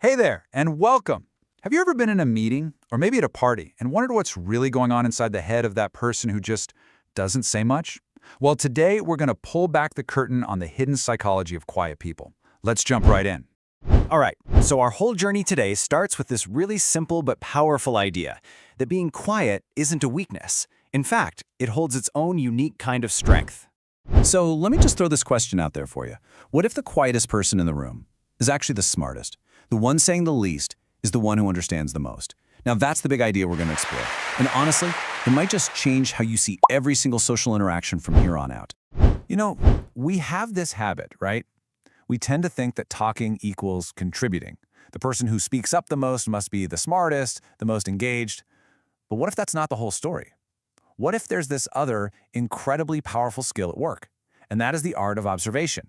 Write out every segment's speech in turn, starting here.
Hey there, and welcome. Have you ever been in a meeting, or maybe at a party, and wondered what's really going on inside the head of that person who just doesn't say much? Well, today we're going to pull back the curtain on the hidden psychology of quiet people. Let's jump right in. All right, so our whole journey today starts with this really simple but powerful idea that being quiet isn't a weakness. In fact, it holds its own unique kind of strength. So let me just throw this question out there for you. What if the quietest person in the room is actually the smartest? The one saying the least is the one who understands the most. Now that's the big idea we're going to explore. And honestly, it might just change how you see every single social interaction from here on out. You know, we have this habit, right? We tend to think that talking equals contributing. The person who speaks up the most must be the smartest, the most engaged. But what if that's not the whole story? What if there's this other incredibly powerful skill at work? And that is the art of observation.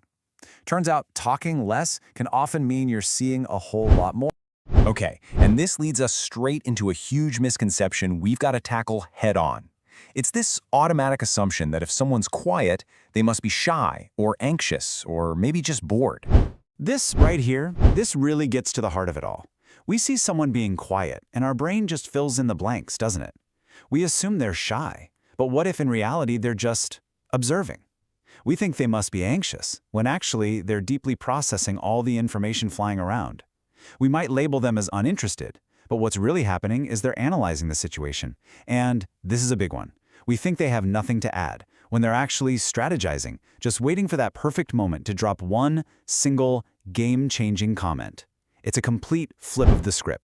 Turns out talking less can often mean you're seeing a whole lot more. Okay, and this leads us straight into a huge misconception we've got to tackle head-on. It's this automatic assumption that if someone's quiet, they must be shy or anxious or maybe just bored. This right here, this really gets to the heart of it all. We see someone being quiet, and our brain just fills in the blanks, doesn't it? We assume they're shy, but what if in reality they're just observing? We think they must be anxious, when actually they're deeply processing all the information flying around. We might label them as uninterested, but what's really happening is they're analyzing the situation. And this is a big one. We think they have nothing to add, when they're actually strategizing, just waiting for that perfect moment to drop one single game-changing comment. It's a complete flip of the script.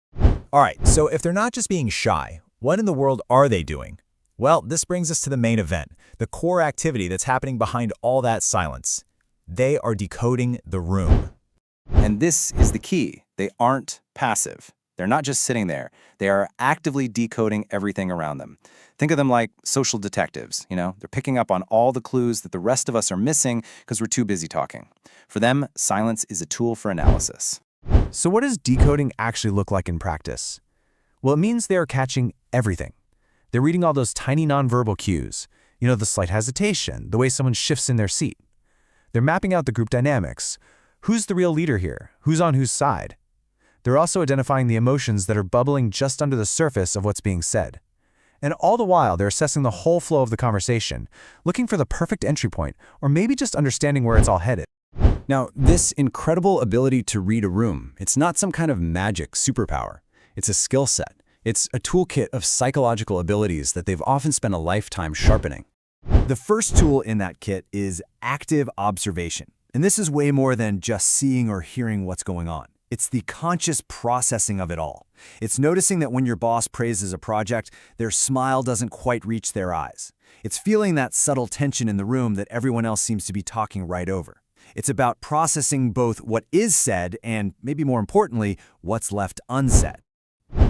All right, so if they're not just being shy, what in the world are they doing? Well, this brings us to the main event, the core activity that's happening behind all that silence. They are decoding the room. And this is the key. They aren't passive. They're not just sitting there. They are actively decoding everything around them. Think of them like social detectives, They're picking up on all the clues that the rest of us are missing because we're too busy talking. For them, silence is a tool for analysis. So what does decoding actually look like in practice? Well, it means they are catching everything. They're reading all those tiny nonverbal cues, the slight hesitation, the way someone shifts in their seat. They're mapping out the group dynamics. Who's the real leader here? Who's on whose side? They're also identifying the emotions that are bubbling just under the surface of what's being said. And all the while, they're assessing the whole flow of the conversation, looking for the perfect entry point, or maybe just understanding where it's all headed. Now, this incredible ability to read a room, it's not some kind of magic superpower. It's a skill set. It's a toolkit of psychological abilities that they've often spent a lifetime sharpening. The first tool in that kit is active observation. And this is way more than just seeing or hearing what's going on. It's the conscious processing of it all. It's noticing that when your boss praises a project, their smile doesn't quite reach their eyes. It's feeling that subtle tension in the room that everyone else seems to be talking right over. It's about processing both what is said and, maybe more importantly, what's left unsaid.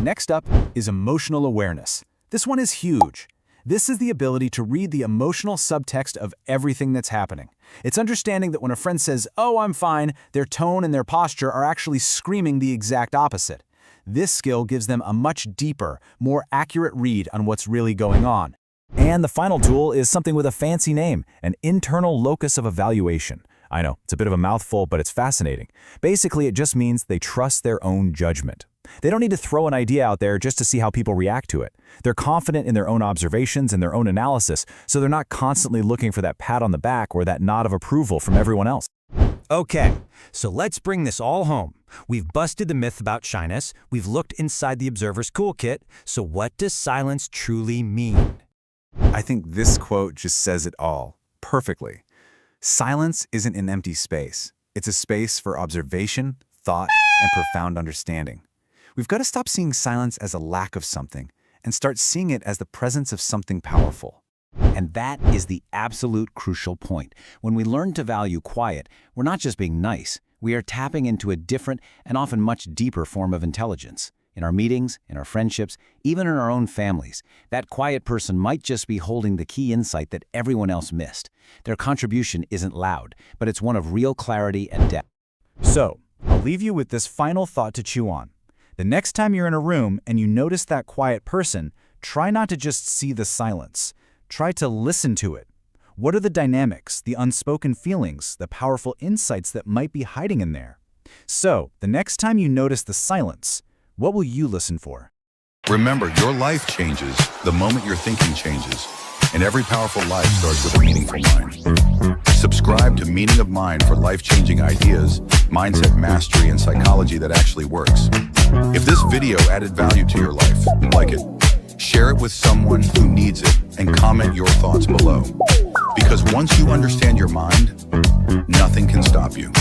Next up is emotional awareness. This one is huge. This is the ability to read the emotional subtext of everything that's happening. It's understanding that when a friend says, "Oh, I'm fine," their tone and their posture are actually screaming the exact opposite. This skill gives them a much deeper, more accurate read on what's really going on. And the final tool is something with a fancy name, an internal locus of evaluation. I know, it's a bit of a mouthful, but it's fascinating. Basically, it just means they trust their own judgment. They don't need to throw an idea out there just to see how people react to it. They're confident in their own observations and their own analysis, so they're not constantly looking for that pat on the back or that nod of approval from everyone else. Okay, so let's bring this all home. We've busted the myth about shyness, we've looked inside the observer's toolkit, so what does silence truly mean? I think this quote just says it all, perfectly. Silence isn't an empty space. It's a space for observation, thought, and profound understanding. We've got to stop seeing silence as a lack of something and start seeing it as the presence of something powerful. And that is the absolute crucial point. When we learn to value quiet, we're not just being nice. We are tapping into a different and often much deeper form of intelligence. In our meetings, in our friendships, even in our own families, that quiet person might just be holding the key insight that everyone else missed. Their contribution isn't loud, but it's one of real clarity and depth. So, I'll leave you with this final thought to chew on. The next time you're in a room and you notice that quiet person, try not to just see the silence. Try to listen to it. What are the dynamics, the unspoken feelings, the powerful insights that might be hiding in there? So, the next time you notice the silence, what will you listen for? Remember, your life changes the moment your thinking changes, and every powerful life starts with a meaningful mind. Subscribe to Meaning of Mind for life-changing ideas, mindset mastery, and psychology that actually works. If this video added value to your life, like it, share it with someone who needs it, and comment your thoughts below. Because once you understand your mind, nothing can stop you.